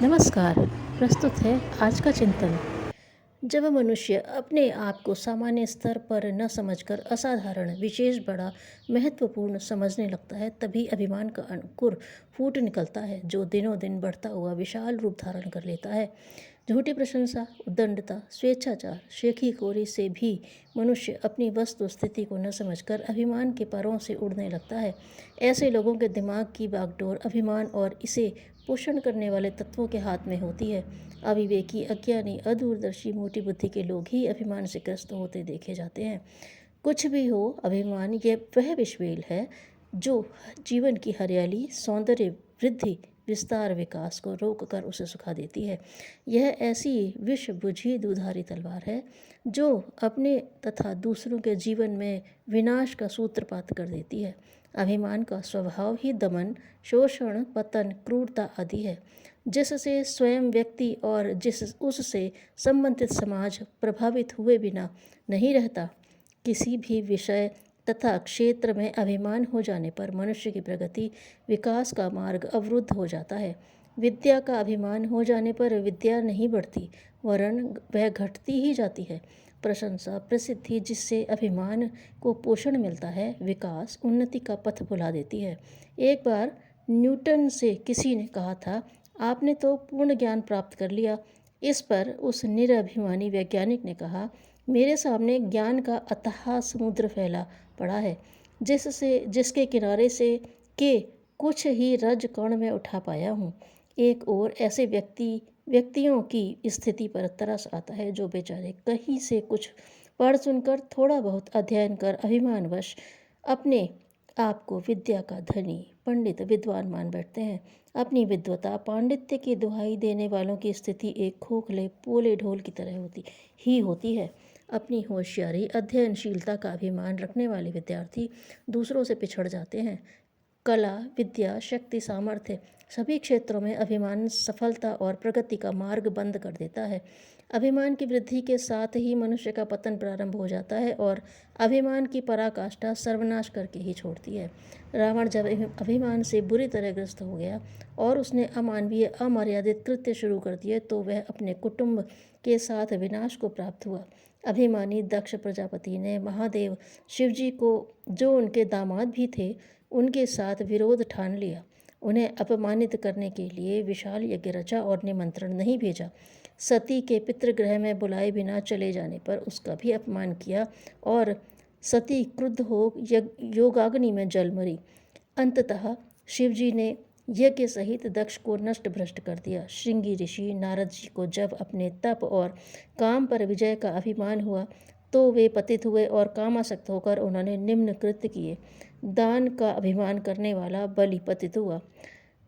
नमस्कार। प्रस्तुत है आज का चिंतन। जब मनुष्य अपने आप को सामान्य स्तर पर न समझकर असाधारण, विशेष, बड़ा, महत्वपूर्ण समझने लगता है, तभी अभिमान का अंकुर फूट निकलता है, जो दिनों दिन बढ़ता हुआ विशाल रूप धारण कर लेता है। झूठी प्रशंसा, उद्दंडता, स्वेच्छाचार, शेखीखोरी से भी मनुष्य अपनी वस्तु स्थिति को न समझकर अभिमान के परों से उड़ने लगता है। ऐसे लोगों के दिमाग की बागडोर अभिमान और इसे पोषण करने वाले तत्वों के हाथ में होती है। अविवेकी, अज्ञानी, अदूरदर्शी, मोटी बुद्धि के लोग ही अभिमान से ग्रस्त होते देखे जाते हैं। कुछ भी हो, अभिमान यह वह विषबेल है जो जीवन की हरियाली, सौंदर्य, वृद्धि, विस्तार, विकास को रोक कर उसे सुखा देती है। यह ऐसी विष बुझी दुधारी तलवार है जो अपने तथा दूसरों के जीवन में विनाश का सूत्रपात कर देती है। अभिमान का स्वभाव ही दमन, शोषण, पतन, क्रूरता आदि है, जिससे स्वयं व्यक्ति और उससे संबंधित समाज प्रभावित हुए बिना नहीं रहता। किसी भी विषय तथा क्षेत्र में अभिमान हो जाने पर मनुष्य की प्रगति, विकास का मार्ग अवरुद्ध हो जाता है। विद्या का अभिमान हो जाने पर विद्या नहीं बढ़ती, वरन वह घटती ही जाती है। प्रशंसा, प्रसिद्धि जिससे अभिमान को पोषण मिलता है, विकास, उन्नति का पथ भुला देती है। एक बार न्यूटन से किसी ने कहा था, आपने तो पूर्ण ज्ञान प्राप्त कर लिया। इस पर उस निरभिमानी वैज्ञानिक ने कहा, मेरे सामने ज्ञान का अथाह समुद्र फैला पड़ा है, जिसके किनारे से के कुछ ही रज कण में उठा पाया हूँ। एक और ऐसे व्यक्तियों की स्थिति पर तरस आता है जो बेचारे कहीं से कुछ पढ़ सुनकर, थोड़ा बहुत अध्ययन कर अभिमानवश अपने आप को विद्या का धनी, पंडित, विद्वान मान बैठते हैं। अपनी विद्वता, पांडित्य की दुहाई देने वालों की स्थिति एक खोखले पोले ढोल की तरह होती है। अपनी होशियारी, अध्ययनशीलता का अभिमान रखने वाले विद्यार्थी दूसरों से पिछड़ जाते हैं। कला, विद्या, शक्ति, सामर्थ्य, सभी क्षेत्रों में अभिमान सफलता और प्रगति का मार्ग बंद कर देता है। अभिमान की वृद्धि के साथ ही मनुष्य का पतन प्रारंभ हो जाता है और अभिमान की पराकाष्ठा सर्वनाश करके ही छोड़ती है। रावण जब अभिमान से बुरी तरह ग्रस्त हो गया और उसने अमानवीय, अमर्यादित कृत्य शुरू कर दिए, तो वह अपने कुटुंब के साथ विनाश को प्राप्त हुआ। अभिमानी दक्ष प्रजापति ने महादेव शिवजी को, जो उनके दामाद भी थे, उनके साथ विरोध ठान लिया। उन्हें अपमानित करने के लिए विशाल यज्ञ रचा और निमंत्रण नहीं भेजा। सती के पितृगृह में बुलाए बिना चले जाने पर उसका भी अपमान किया और सती क्रुद्ध हो योगाग्नि में जल मरी। अंततः शिवजी ने यज्ञ सहित दक्ष को नष्ट भ्रष्ट कर दिया। श्रृंगी ऋषि नारद जी को जब अपने तप और काम पर विजय का अभिमान हुआ, तो वे पतित हुए और कामासक्त होकर उन्होंने निम्न कृत्य किए। दान का अभिमान करने वाला बलि पतित हुआ।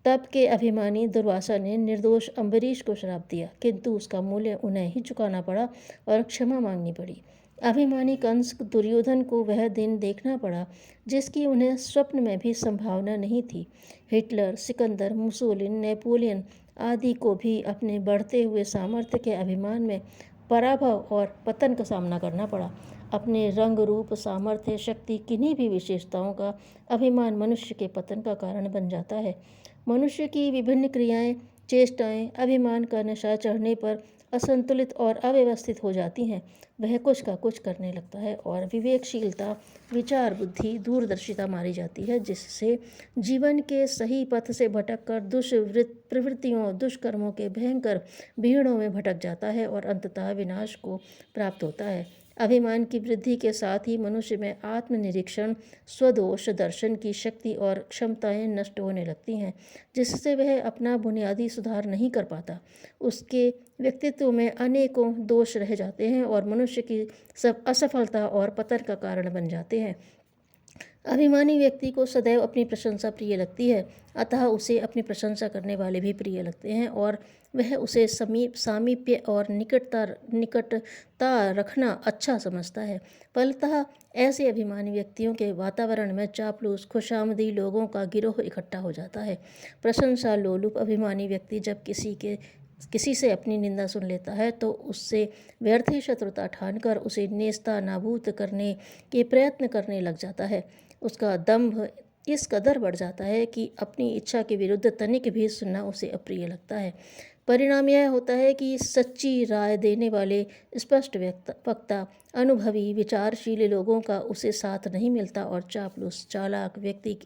तप के अभिमानी दुर्वासा ने निर्दोष अम्बरीश को श्राप दिया, किंतु उसका मूल्य उन्हें ही चुकाना पड़ा और क्षमा मांगनी पड़ी। अभिमानी कंस दुर्योधन को वह दिन देखना पड़ा जिसकी उन्हें स्वप्न में भी संभावना नहीं थी। हिटलर, सिकंदर, मुसोलिन, नेपोलियन आदि को भी अपने बढ़ते हुए सामर्थ्य के अभिमान में पराभव और पतन का सामना करना पड़ा। अपने रंग, रूप, सामर्थ्य, शक्ति, किन्हीं भी विशेषताओं का अभिमान मनुष्य के पतन का कारण बन जाता है। मनुष्य की विभिन्न क्रियाएं, चेष्टाएं अभिमान का नशा चढ़ने पर असंतुलित और अव्यवस्थित हो जाती हैं। वह कुछ का कुछ करने लगता है और विवेकशीलता, विचार बुद्धि, दूरदर्शिता मारी जाती है, जिससे जीवन के सही पथ से भटक कर प्रवृत्तियों, दुष्कर्मों के भयंकर भीड़ों में भटक जाता है और अंततः विनाश को प्राप्त होता है। अभिमान की वृद्धि के साथ ही मनुष्य में आत्मनिरीक्षण, स्वदोष दर्शन की शक्ति और क्षमताएं नष्ट होने लगती हैं, जिससे वह अपना बुनियादी सुधार नहीं कर पाता। उसके व्यक्तित्व में अनेकों दोष रह जाते हैं और मनुष्य की सब असफलता और पतन का कारण बन जाते हैं। अभिमानी व्यक्ति को सदैव अपनी प्रशंसा प्रिय लगती है, अतः उसे अपनी प्रशंसा करने वाले भी प्रिय लगते हैं और वह उसे सामीप्य और निकटता रखना अच्छा समझता है। फलतः ऐसे अभिमानी व्यक्तियों के वातावरण में चापलूस, खुशामदी लोगों का गिरोह इकट्ठा हो जाता है। प्रशंसा लोलुप अभिमानी व्यक्ति जब किसी से अपनी निंदा सुन लेता है, तो उससे व्यर्थ ही शत्रुता ठानकर उसे नेस्ता नाबूद करने के प्रयत्न करने लग जाता है। उसका दंभ इस कदर बढ़ जाता है कि अपनी इच्छा के विरुद्ध तनिक भी सुनना उसे अप्रिय लगता है। परिणाम यह होता है कि सच्ची राय देने वाले स्पष्ट वक्ता, अनुभवी, विचारशील लोगों का उसे साथ नहीं मिलता और चापलूस, चालाक व्यक्ति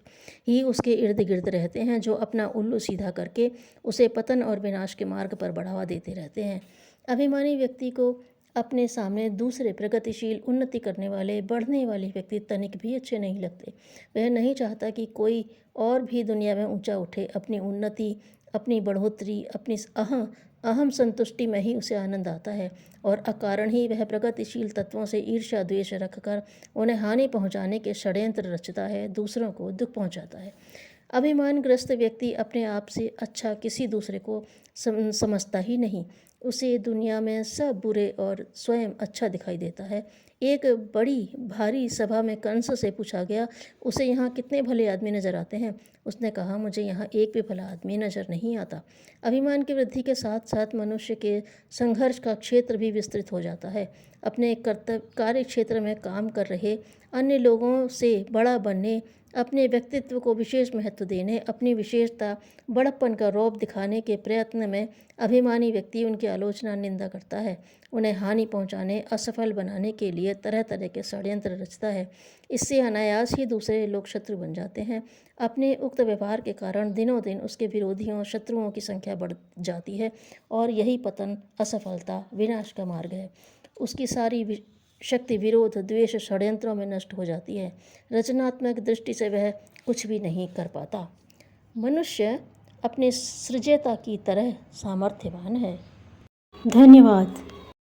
ही उसके इर्द गिर्द रहते हैं, जो अपना उल्लू सीधा करके उसे पतन और विनाश के मार्ग पर बढ़ावा देते रहते हैं। अभिमानी व्यक्ति को अपने सामने दूसरे प्रगतिशील, उन्नति करने वाले, बढ़ने वाले व्यक्ति तनिक भी अच्छे नहीं लगते। वह नहीं चाहता कि कोई और भी दुनिया में ऊंचा उठे। अपनी उन्नति, अपनी बढ़ोतरी, अपनी अहम संतुष्टि में ही उसे आनंद आता है और अकारण ही वह प्रगतिशील तत्वों से ईर्ष्या द्वेष रखकर उन्हें हानि पहुंचाने के षड्यंत्र रचता है, दूसरों को दुख पहुंचाता है। अभिमानग्रस्त व्यक्ति अपने आप से अच्छा किसी दूसरे को समझता ही नहीं। उसे दुनिया में सब बुरे और स्वयं अच्छा दिखाई देता है। एक बड़ी भारी सभा में कंस से पूछा गया, उसे यहाँ कितने भले आदमी नजर आते हैं? उसने कहा, मुझे यहाँ एक भी भला आदमी नजर नहीं आता। अभिमान की वृद्धि के साथ साथ मनुष्य के संघर्ष का क्षेत्र भी विस्तृत हो जाता है। अपने कार्य क्षेत्र में काम कर रहे अन्य लोगों से बड़ा बनने, अपने व्यक्तित्व को विशेष महत्व देने, अपनी विशेषता, बड़प्पन का रौब दिखाने के प्रयत्न में अभिमानी व्यक्ति उनकी आलोचना, निंदा करता है। उन्हें हानि पहुंचाने, असफल बनाने के लिए तरह तरह के षड्यंत्र रचता है। इससे अनायास ही दूसरे लोग शत्रु बन जाते हैं। अपने उक्त व्यवहार के कारण दिनों दिन उसके विरोधियों, शत्रुओं की संख्या बढ़ जाती है और यही पतन, असफलता, विनाश का मार्ग है। उसकी सारी शक्ति विरोध, द्वेष, षड्यंत्रों में नष्ट हो जाती है। रचनात्मक दृष्टि से वह कुछ भी नहीं कर पाता। मनुष्य अपने सृजयता की तरह सामर्थ्यवान है। धन्यवाद।